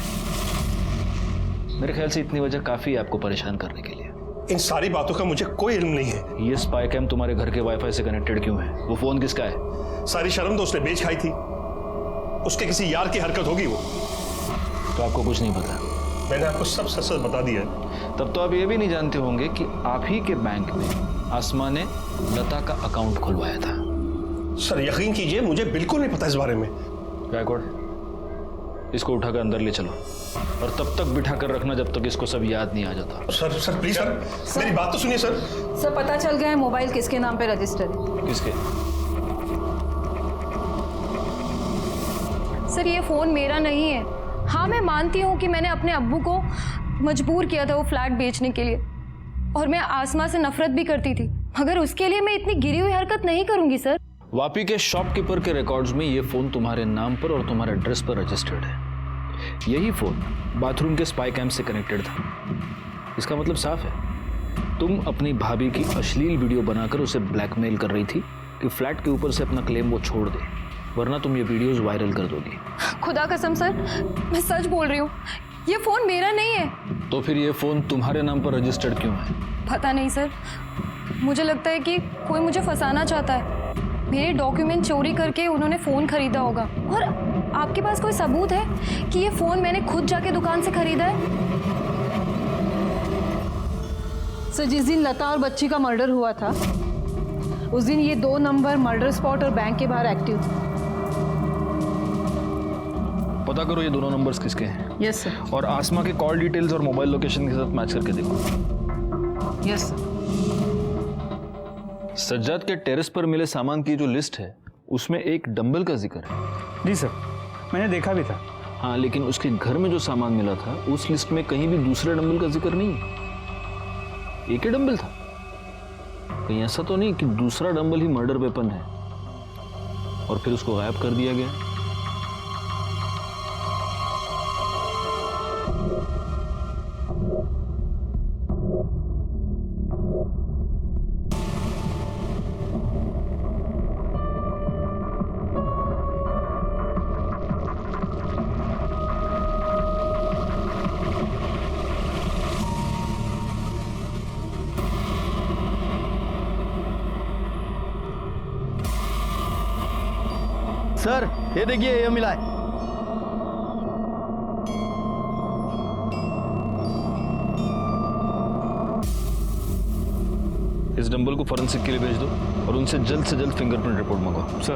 मेरे ख्याल से इतनी वजह काफी है आपको परेशान करने के लिए। इन सारी बातों का मुझे कोई इल्म नहीं है। ये स्पाई कैम तुम्हारे घर के वाईफाई से कनेक्टेड क्यों है? वो फोन किसका है? सारी शर्म तो उसने बेच खाई थी। उसके किसी यार की हरकत होगी वो। तो आपको कुछ नहीं पता? मैंने आपको सब सच सच बता दिया है। तब तो आप ये भी नहीं जानते होंगे कि आप ही के बैंक में आसमा ने लता का अकाउंट खुलवाया था। सर, यकीन कीजिए मुझे बिल्कुल नहीं पता इस बारे में। गायकवाड़, इसको उठाकर अंदर ले चलो और तब तक बिठा कर रखना जब तक इसको सब याद नहीं आ जाता। सर प्लीज सर, मेरी बात तो सुनिए सर। सर, पता चल गया है मोबाइल किसके नाम पे रजिस्टर है। किसके? सर, ये फ़ोन मेरा नहीं है। हाँ, मैं मानती हूँ कि मैंने अपने अब्बू को मजबूर किया था वो फ्लैट बेचने के लिए, और मैं आसमा से नफरत भी करती थी, मगर उसके लिए मैं इतनी गिरी हुई हरकत नहीं करूँगी सर। वापी के शॉपकीपर के रिकॉर्ड्स में ये फोन तुम्हारे नाम पर और तुम्हारे एड्रेस पर रजिस्टर्ड है। यही फोन बाथरूम के स्पाई कैम से कनेक्टेड था। इसका मतलब साफ है, तुम अपनी भाभी की अश्लील वीडियो बनाकर उसे ब्लैकमेल कर रही थी कि फ्लैट के ऊपर से अपना क्लेम वो छोड़ दे, वरना तुम ये वीडियोस वायरल कर दोगी। खुदा कसम सर, मैं सच बोल रही हूँ, ये फ़ोन मेरा नहीं है। तो फिर ये फोन तुम्हारे नाम पर रजिस्टर्ड क्यों है? पता नहीं सर, मुझे लगता है कि कोई मुझे फंसाना चाहता है। मेरे डॉक्यूमेंट चोरी करके उन्होंने फ़ोन खरीदा होगा। और आपके पास कोई सबूत है कि ये फ़ोन मैंने खुद जाके दुकान से खरीदा है? सर, जिस दिन लता और बच्ची का मर्डर हुआ था उस दिन ये 2 नंबर मर्डर स्पॉट और बैंक के बाहर एक्टिव थे। पता करो ये दोनों नंबर्स किसके हैं। Yes sir. और आसमा के कॉल डिटेल्स और मोबाइल लोकेशन के साथ मैच करके देखो। Yes sir. सज्जाद के टेरेस पर मिले सामान की जो लिस्ट है उसमें एक डंबल का जिक्र है। जी सर, मैंने देखा भी था। हाँ, लेकिन उसके घर में जो सामान मिला था उस लिस्ट में कहीं भी दूसरे डंबल का जिक्र नहीं है। एक ही डंबल था। कहीं ऐसा तो नहीं कि दूसरा डंबल ही मर्डर वेपन है और फिर उसको गायब कर दिया गया? सर, ये देखिए, ये मिला है। इस डंबल को फॉरेंसिक के लिए भेज दो और उनसे जल्द से जल्द फिंगरप्रिंट रिपोर्ट मंगवाओ। सर।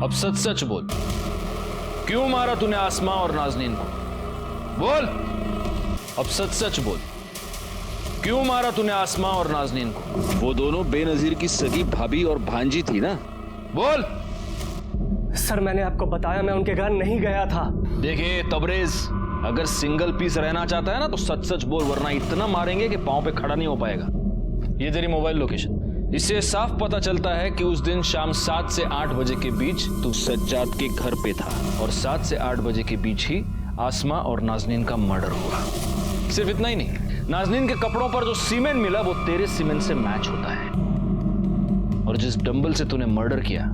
अब सच सच बोल, क्यों मारा तूने आसमा और नाजनीन को? बोल, अब सच सच बोल, क्यों मारा तूने आसमा और नाजनीन को? वो दोनों बेनजीर की सगी भाभी और भांजी थी ना? बोल। सर मैंने आपको बताया मैं उनके घर नहीं गया था। देखिए तबरेज, अगर सिंगल पीस रहना चाहता है ना तो सच सच बोल, वरना इतना मारेंगे कि पांव पे खड़ा नहीं हो पाएगा। ये तेरी मोबाइल लोकेशन, इससे साफ पता चलता है कि उस दिन शाम 7 से 8 बजे के बीच तू सज्जाद के घर पे था और 7 से 8 बजे के बीच ही आसमा और नाजनीन का मर्डर हुआ। सिर्फ इतना ही नहीं, नाजनीन के कपड़ों पर जो सीमेंट मिला वो तेरे सीमेंट से मैच होता है और जिस डंबल से तूने मर्डर किया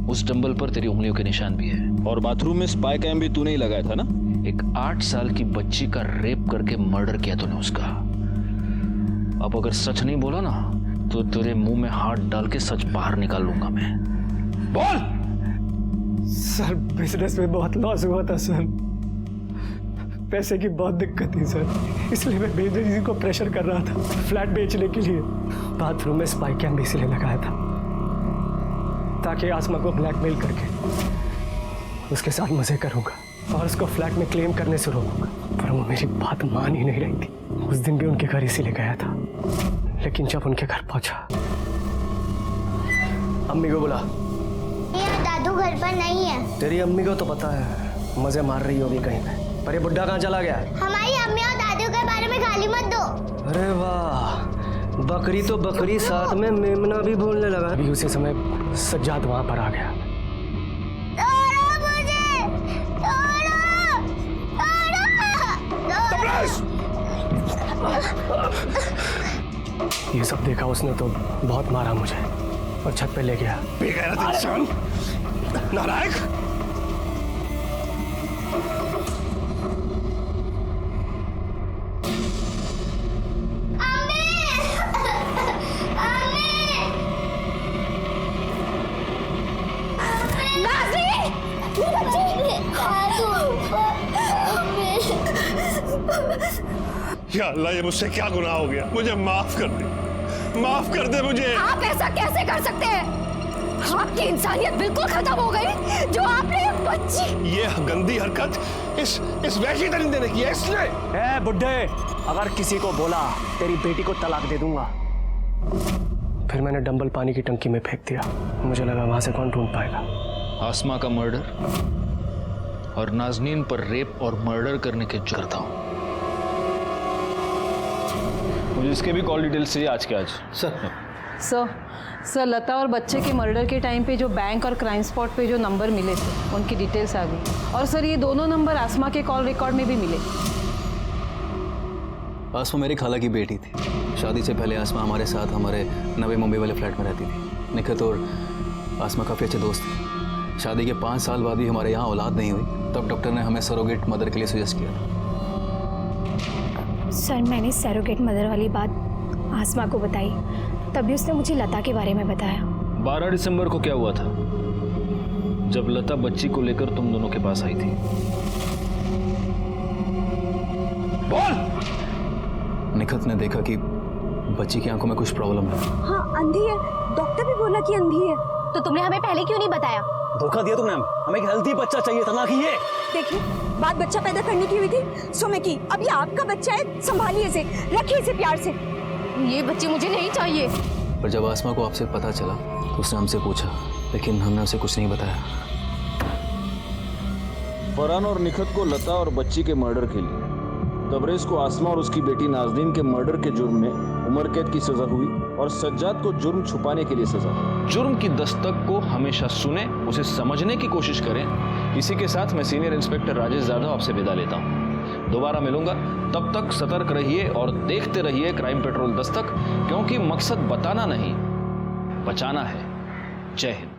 उस डंबल पर तेरी उंगलियों के निशान भी है। और बाथरूम में स्पाई कैम भी तूने ही लगाया था ना? एक 8 साल की बच्ची का रेप करके मर्डर किया तूने उसका। अब अगर सच नहीं बोला ना तो तेरे मुंह में हाथ डाल के सच बाहर निकाल लूंगा मैं। बोल। सर बिजनेस में बहुत लॉस हुआ था सर, पैसे की बहुत दिक्कत थी सर, इसलिए मैं बेनजीर को प्रेशर कर रहा था फ्लैट बेचने के लिए। बाथरूम में स्पाई कैम भी इसलिए लगाया था ताकि आसमा को ब्लैकमेल करके उसके साथ मजे करूंगा और उसको फ्लैट में क्लेम करने से रोकूंगा, पर वो मेरी बात मान ही नहीं रही थी। उस दिन भी उनके घर इसीलिए गया था, लेकिन जब उनके घर पहुंचा अम्मी को बुला। दादू घर पर नहीं है। तेरी अम्मी को तो पता है मजे मार रही होगी कहीं पे, पर ये बुड्ढा कहाँ चला गया? हमारी अम्मी और दादू के बारे में गाली मत दो। अरे वाह, बकरी तो बकरी, साथ में मेमना भी बोलने लगा। अभी उसी समय सज्जाद वहां पर आ गया। ये सब देखा उसने तो बहुत मारा मुझे और छत पे ले गया। बेगैरत इंसान, नालायक। या अल्लाह, ये मुझसे क्या गुनाह हो गया? मुझे माफ कर दे, माफ कर दे मुझे। आप ऐसा कैसे कर सकते हैं? आपकी इंसानियत बिल्कुल खत्म हो गई जो आपने ये बच्ची। ये गंदी हरकत इस वैशी दरिंदे ने की है इसने। ए बुड्ढे, अगर किसी को बोला तेरी बेटी को तलाक दे दूंगा। फिर मैंने डंबल पानी की टंकी में फेंक दिया, मुझे लगा वहां से कौन ढूंढ पाएगा। आसमा का मर्डर और नाजनीन पर रेप और मर्डर करने के जो करता हूं। मुझे इसके भी कॉल डिटेल्स चाहिए आज के आज। सर लता और बच्चे के मर्डर के टाइम पे जो बैंक और क्राइम स्पॉट पे जो नंबर मिले थे उनकी डिटेल्स आ गई। और सर ये दोनों नंबर आसमा के कॉल रिकॉर्ड में भी मिले। आसमा मेरी खाला की बेटी थी। शादी से पहले आसमा हमारे साथ हमारे नवे मुंबई वाले फ्लैट में रहती थी। निखत और आसमा काफ़ी अच्छे दोस्त थे। शादी के 5 साल बाद भी हमारे यहाँ औलाद नहीं हुई, तब डॉक्टर ने हमें सरोगेट मदर के लिए सजेस्ट किया था। सर मैंने सरोगेट मदर वाली बात आसमा को बताई, तभी उसने मुझे लता के बारे में बताया। 12 दिसंबर को क्या हुआ था जब लता बच्ची को लेकर तुम दोनों के पास आई थी? बोल। निखत ने देखा कि बच्ची की आंखों में कुछ प्रॉब्लम है। हाँ अंधी है, डॉक्टर भी बोला कि अंधी है। तो तुमने हमें पहले क्यों नहीं बताया? धोखा दिया तुमने, हमें एक हेल्दी बच्चा चाहिए था ना कि ये। देखिए बात बच्चा पैदा करने की हुई थी सो मैं की। अब ये आपका बच्चा है, संभालिए इसे, रखिए इसे प्यार से। ये बच्चे मुझे नहीं चाहिए। पर जब आसमा को आपसे पता चला तो उसने हमसे पूछा, लेकिन हमने उसे कुछ नहीं बताया। फरहान और निखत को लता और बच्ची के मर्डर के लिए, तबरेज को आसमा और उसकी बेटी नाजनीन के मर्डर के जुर्म में उम्र कैद की सजा हुई और सज्जाद को जुर्म छुपाने के लिए सजा। जुर्म की दस्तक को हमेशा सुने, उसे समझने की कोशिश करें। इसी के साथ मैं सीनियर इंस्पेक्टर राजेश यादव आपसे विदा लेता हूं। दोबारा मिलूंगा, तब तक सतर्क रहिए और देखते रहिए क्राइम पेट्रोल दस्तक, क्योंकि मकसद बताना नहीं बचाना है। जय हिंद।